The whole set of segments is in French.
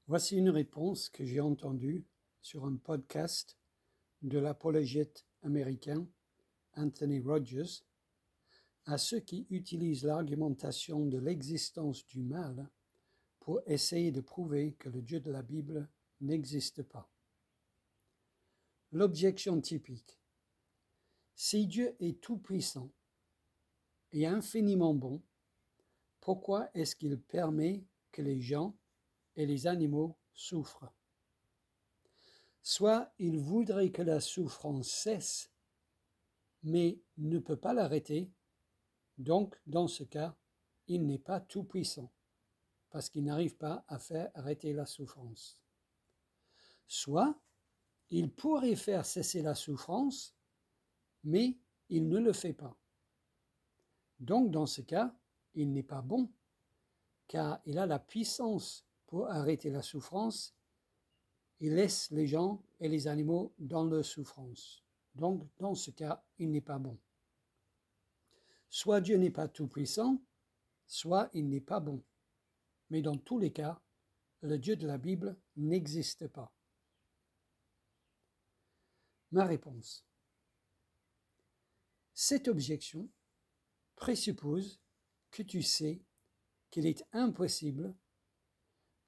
Voici une réponse que j'ai entendue sur un podcast de l'apologète américain Anthony Rogers à ceux qui utilisent l'argumentation de l'existence du mal pour essayer de prouver que le Dieu de la Bible n'existe pas. L'objection typique: si Dieu est tout-puissant et infiniment bon, pourquoi est-ce qu'il permet que les gens et les animaux souffrent? Soit il voudrait que la souffrance cesse, mais ne peut pas l'arrêter, donc dans ce cas, il n'est pas tout-puissant, parce qu'il n'arrive pas à faire arrêter la souffrance. Soit il pourrait faire cesser la souffrance, mais il ne le fait pas. Donc dans ce cas, il n'est pas bon, car il a la puissance pour arrêter la souffrance. Il laisse les gens et les animaux dans leur souffrance. Donc, dans ce cas, il n'est pas bon. Soit Dieu n'est pas tout-puissant, soit il n'est pas bon. Mais dans tous les cas, le Dieu de la Bible n'existe pas. Ma réponse: cette objection présuppose que tu sais qu'il est impossible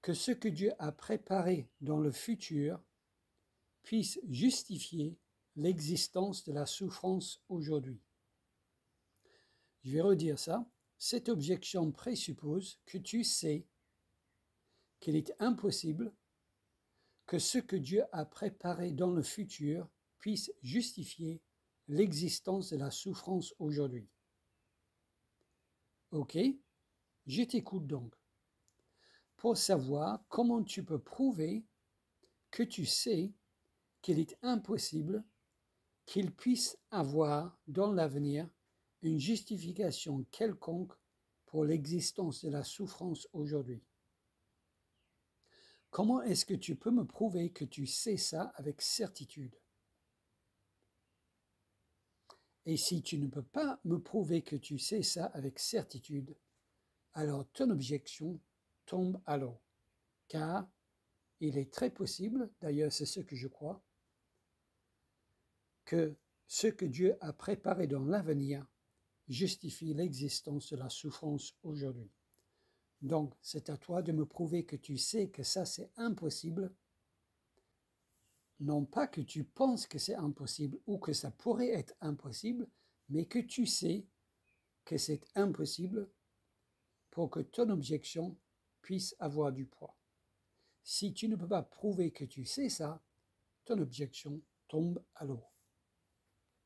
que ce que Dieu a préparé dans le futur puisse justifier l'existence de la souffrance aujourd'hui. Je vais redire ça. Cette objection présuppose que tu sais qu'il est impossible que ce que Dieu a préparé dans le futur puisse justifier l'existence de la souffrance aujourd'hui. Ok, je t'écoute donc pour savoir comment tu peux prouver que tu sais qu'il est impossible qu'il puisse avoir dans l'avenir une justification quelconque pour l'existence de la souffrance aujourd'hui. Comment est-ce que tu peux me prouver que tu sais ça avec certitude? Et si tu ne peux pas me prouver que tu sais ça avec certitude, alors ton objection tombe à l'eau, car il est très possible, d'ailleurs c'est ce que je crois, que ce que Dieu a préparé dans l'avenir justifie l'existence de la souffrance aujourd'hui. Donc, c'est à toi de me prouver que tu sais que ça c'est impossible, non pas que tu penses que c'est impossible ou que ça pourrait être impossible, mais que tu sais que c'est impossible pour que ton objection puisse avoir du poids. Si tu ne peux pas prouver que tu sais ça, ton objection tombe à l'eau.